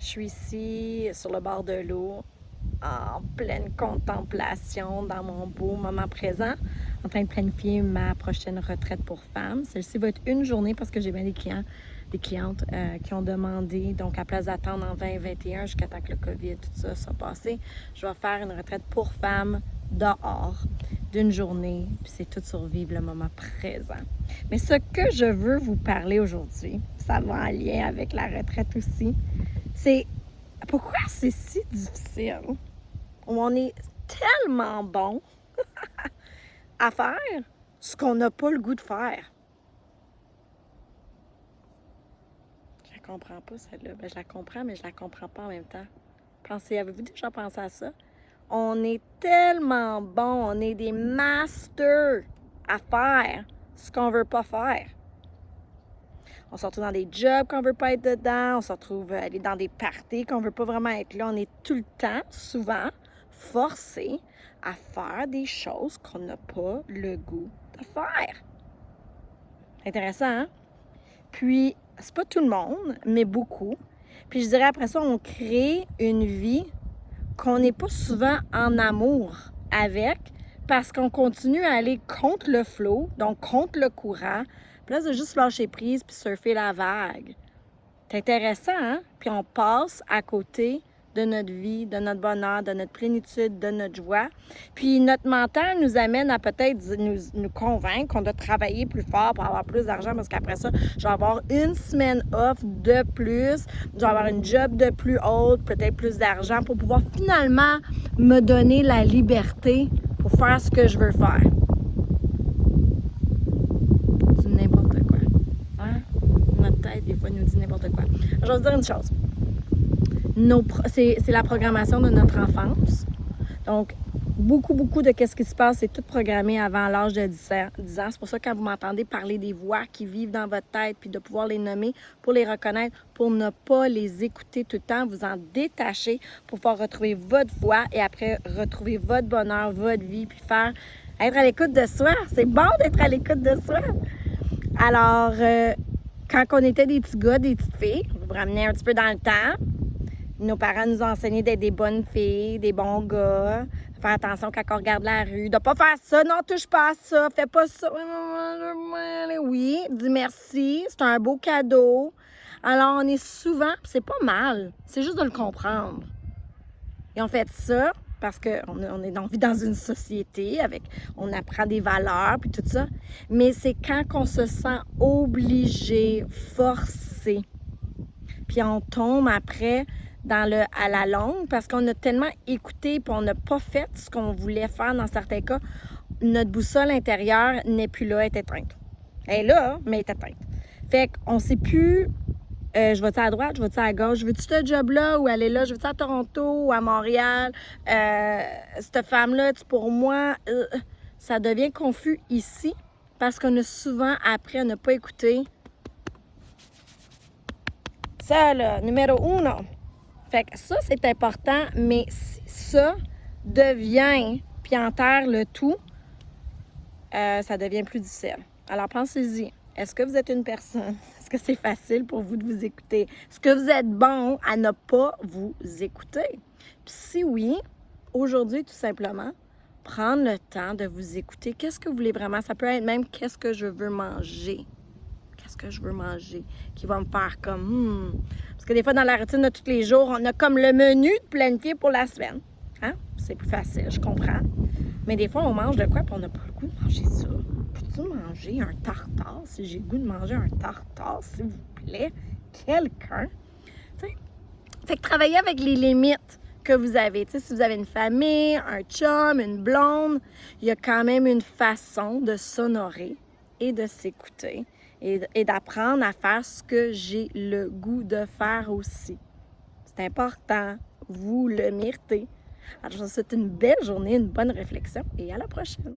Je suis ici sur le bord de l'eau, en pleine contemplation dans mon beau moment présent, en train de planifier ma prochaine retraite pour femmes. Celle-ci va être une journée parce que j'ai bien des clientes qui ont demandé, donc à place d'attendre en 2021 jusqu'à temps que le COVID, tout ça soit passé, je vais faire une retraite pour femmes dehors d'une journée, puis c'est tout survivre le moment présent. Mais ce que je veux vous parler aujourd'hui, ça va en lien avec la retraite aussi, c'est pourquoi c'est si difficile, où on est tellement bon à faire ce qu'on n'a pas le goût de faire. Je la comprends pas, celle-là. Ben, je la comprends, mais je la comprends pas en même temps. Avez-vous déjà pensé à ça? On est tellement bon, on est des masters à faire ce qu'on veut pas faire. On se retrouve dans des jobs qu'on veut pas être dedans, on se retrouve aller dans des parties qu'on veut pas vraiment être là. On est tout le temps, souvent, forcé à faire des choses qu'on n'a pas le goût de faire. Intéressant, hein? Puis, c'est pas tout le monde, mais beaucoup. Puis je dirais après ça, on crée une vie qu'on n'est pas souvent en amour avec parce qu'on continue à aller contre le flot, donc contre le courant, place de juste lâcher prise puis surfer la vague. C'est intéressant, hein? Puis on passe à côté de notre vie, de notre bonheur, de notre plénitude, de notre joie. Puis notre mental nous amène à peut-être nous convaincre qu'on doit travailler plus fort pour avoir plus d'argent parce qu'après ça, je vais avoir une semaine off de plus, je vais avoir une job de plus haute, peut-être plus d'argent pour pouvoir finalement me donner la liberté pour faire ce que je veux faire. C'est n'importe quoi. Hein? Notre tête, des fois, nous dit n'importe quoi. Je vais vous dire une chose. C'est la programmation de notre enfance. Donc, beaucoup de ce qui se passe, c'est tout programmé avant l'âge de 10 ans. C'est pour ça que quand vous m'entendez parler des voix qui vivent dans votre tête, puis de pouvoir les nommer, pour les reconnaître, pour ne pas les écouter tout le temps, vous en détacher pour pouvoir retrouver votre voix et après retrouver votre bonheur, votre vie, puis être à l'écoute de soi. C'est bon d'être à l'écoute de soi. Alors, quand on était des petits gars, des petites filles, on vous ramener un petit peu dans le temps, nos parents nous ont enseigné d'être des bonnes filles, des bons gars, de faire attention quand on regarde la rue, de pas faire ça, non, touche pas à ça, fais pas ça. Oui, dis merci, c'est un beau cadeau. Alors, on est souvent, c'est pas mal, c'est juste de le comprendre. Et on fait ça parce qu'on vit dans une société, on apprend des valeurs, puis tout ça. Mais c'est quand on se sent obligé, forcé, puis on tombe après à la longue parce qu'on a tellement écouté puis on n'a pas fait ce qu'on voulait faire dans certains cas. Notre boussole intérieure n'est plus là, elle est éteinte. Elle est là, mais elle est éteinte. Fait qu'on ne sait plus, je vais-tu à droite, je vais-tu à gauche, je veux-tu ce job-là ou aller là, je veux-tu à Toronto ou à Montréal, cette femme-là, pour moi, ça devient confus ici parce qu'on a souvent appris à ne pas écouter. Ça, là, numéro uno. Fait que ça, c'est important, mais si ça devient, puis enterre le tout, ça devient plus difficile. Alors, pensez-y. Est-ce que vous êtes une personne? Est-ce que c'est facile pour vous de vous écouter? Est-ce que vous êtes bon à ne pas vous écouter? Puis si oui, aujourd'hui, tout simplement, prendre le temps de vous écouter. Qu'est-ce que vous voulez vraiment? Ça peut être même qu'est-ce que je veux manger. Qu'est-ce que je veux manger, qui va me faire comme Parce que des fois, dans la routine de tous les jours, on a comme le menu de planifier pour la semaine. Hein? C'est plus facile, je comprends. Mais des fois, on mange de quoi puis on n'a pas le goût de manger ça. Peux-tu manger un tartare si j'ai le goût de manger un tartare, s'il vous plaît? Quelqu'un? T'sais? Fait que travailler avec les limites que vous avez. T'sais, si vous avez une famille, un chum, une blonde, il y a quand même une façon de s'honorer et de s'écouter et d'apprendre à faire ce que j'ai le goût de faire aussi. C'est important. Vous le méritez. Alors, je vous souhaite une belle journée, une bonne réflexion et à la prochaine.